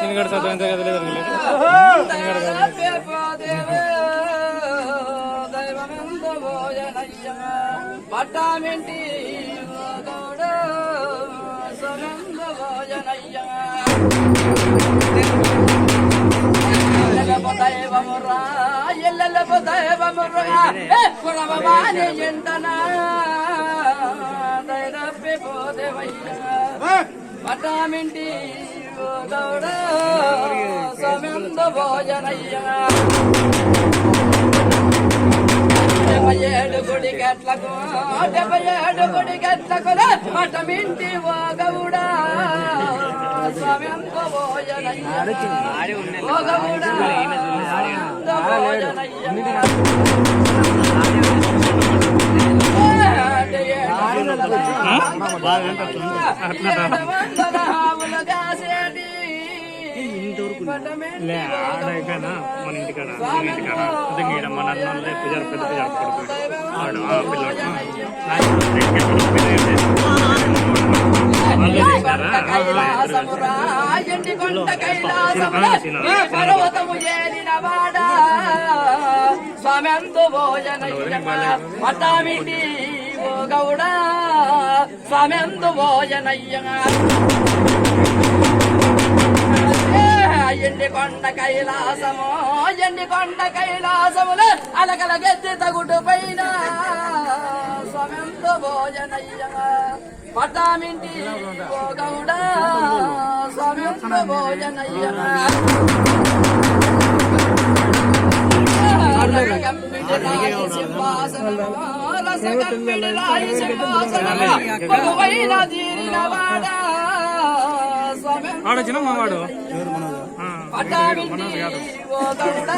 చిన్నగడ చదువు కదలేదు పట్టామింటి సుగంధ భోజనయ్య దైవమురా ఎల్లెల్లపు దైవమురా కురవమాని ఎంటనా దైరప్పి పోదేవయ్య పట్టామింటి గౌడ సుగంధ భోజనయ్య ఏడు గుడి గట్లకు 77 గుడి గట్లకు మఠమింటి ఓ గౌడ స్వామ్యంతో భోజనయ్య ఓ గౌడ మన ఇంటికాడ మన అన్నంలో పూజారు పెద్ద పర్వతము చేరిన వాడ స్వామ్యంతో భోజనయ్య పట్టామిటి ఓ గౌడ స్వామ్యంతో భోజనయ్య ఎండికొండ కైలాసము ఎండికొండ కైలాసములు అలకల గెత్తి తగుడు పైన స్వామ్యంతో భోజనయ్య పట్టామింటి ఓ గౌడ స్వామ్యంతో భోజనయ్య సింహాసనము రసగంపిడి రాయి సింహాసనము కొలువైన తీరిన వాడ ఆడొచ్చిన మావాడు పట్టామింటి ఓ గౌడ